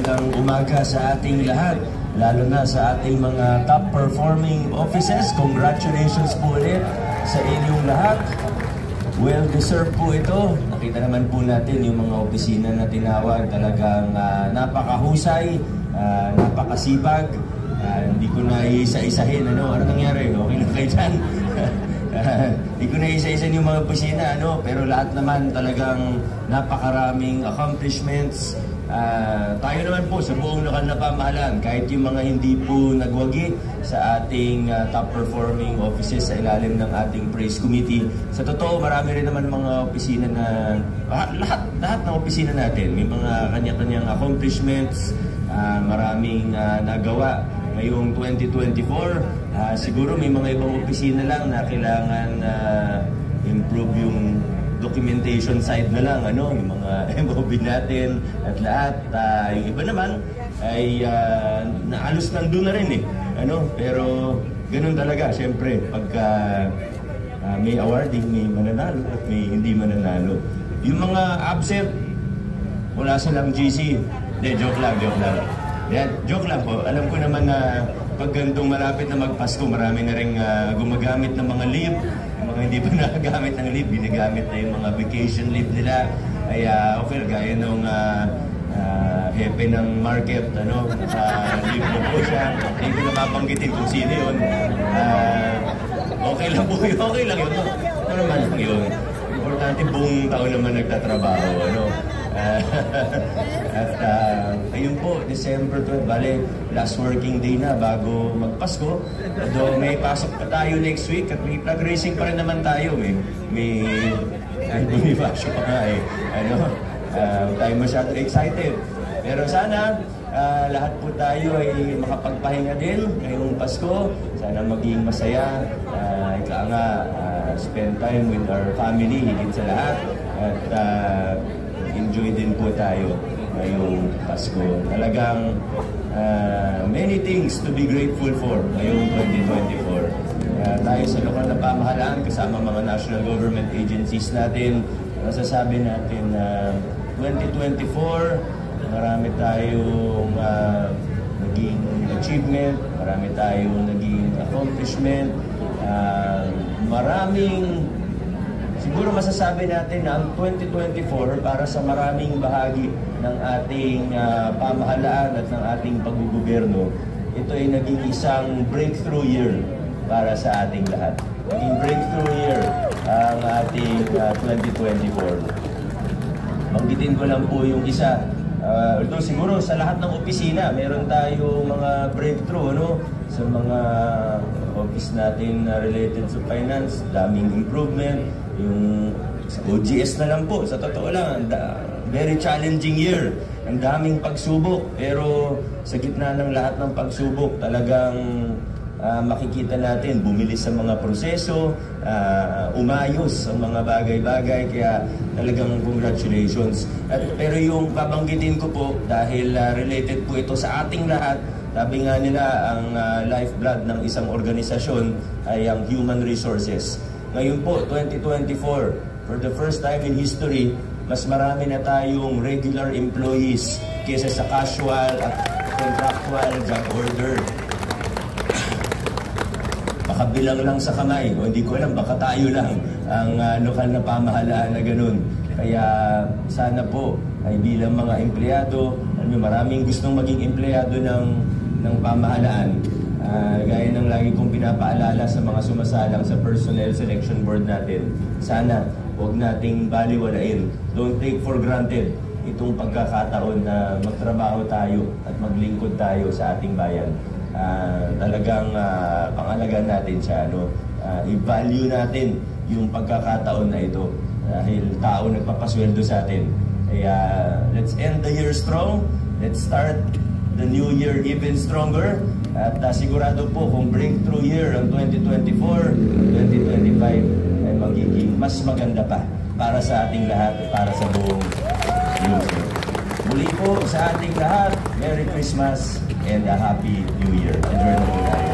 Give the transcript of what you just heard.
magandang umaga sa ating lahat, lalo na sa ating mga top performing offices. Congratulations po ulit sa inyong lahat. Well-deserved po ito. Nakita naman po natin yung mga opisina na tinawag, talagang napakahusay, napakasipag. Hindi ko na isa-isahin. Ano nangyari? Okay lang kayo dyan? Hindi ko na isa-isahin yung mga opisina, pero lahat naman talagang napakaraming accomplishments. Tayo naman po sa buong lokal na pamahalaan, kahit yung mga hindi po nagwagi sa ating top performing offices sa ilalim ng ating praise committee. Sa totoo, marami rin naman mga opisina na lahat ng opisina natin may mga kanya-kanyang accomplishments, maraming nagawa ngayong 2024. Siguro may mga ibang opisina lang na kailangan improve yung documentation side na lang, yung mga MOB natin at lahat. Yung iba naman ay naalos nandun na rin pero ganun talaga, syempre, pagka may awarding, may mananalo at may hindi mananalo. Yung mga absent, wala silang GC. Hindi, joke lang. Yan, joke lang po. Alam ko naman na pag ganitong malapit na magpasko, marami na rin gumagamit ng mga leave. Yung mga hindi pa nagagamit ng leave, binagamit na yung mga vacation leave nila. Ay okay, gaya nung hepe ng market, naka-leave na po siya. Hindi ko napapanggitin kung sino yun. Okay lang po yun. Okay lang yun. Ano naman lang yun. Importante buong taon naman nagtatrabaho. At ayun po, December 12, bale, last working day na bago magpasko. Although may pasok pa tayo next week at may flag racing pa rin naman tayo. May bumibasyo pa nga tayo masyado excited. Pero sana lahat po tayo ay makapagpahinga din ngayong Pasko. Sana maging masaya. Spend time with our family higit sa lahat. At enjoy din po tayo ngayong Pasko. Talagang many things to be grateful for ngayong 2024. Tayo sa lokal na pamahalaan kasama mga national government agencies natin, masasabi natin na 2024, marami tayong naging achievement, marami tayong naging accomplishment, siguro masasabi natin na ang 2024 para sa maraming bahagi ng ating pamahalaan at ng ating paggugobyerno, ito ay naging isang breakthrough year para sa ating lahat. Naging breakthrough year ang ating 2024. Banggitin ko lang po yung isa. Although siguro sa lahat ng opisina, meron tayo mga breakthrough, sa mga office natin na related sa finance, daming improvement. Yung sa OGS na lang po, sa totoo lang, very challenging year. Ang daming pagsubok, pero sa gitna ng lahat ng pagsubok, talagang makikita natin, bumilis sa mga proseso, umayos ang mga bagay-bagay, kaya talagang congratulations. Pero yung babanggitin ko po, dahil related po ito sa ating lahat, sabi nga nila, ang lifeblood ng isang organisasyon ay ang human resources. Ngayon po, 2024, for the first time in history, mas marami na tayong regular employees kaysa sa casual at contractual job order. Baka bilang lang sa kamay, o hindi ko alam, baka tayo lang ang lokal na pamahalaan na ganun. Kaya sana po ay bilang mga empleyado, maraming gustong maging empleyado ng pamahalaan. Gaya ng lagi kong pinapaalala sa mga sumasalang sa personnel selection board natin, sana huwag nating baliwalain. Don't take for granted itong pagkakataon na magtrabaho tayo at maglingkod tayo sa ating bayan. Talagang pangalagaan natin siya. I-value natin yung pagkakataon na ito dahil tao nagpapasweldo sa atin. Kaya let's end the year strong. Let's start the new year even stronger. At sigurado po kung breakthrough year ang 2024, 2025 ay magiging mas maganda pa para sa ating lahat at para sa buong user. Muli po sa ating lahat, Merry Christmas and a Happy New Year. Enjoy na po tayo.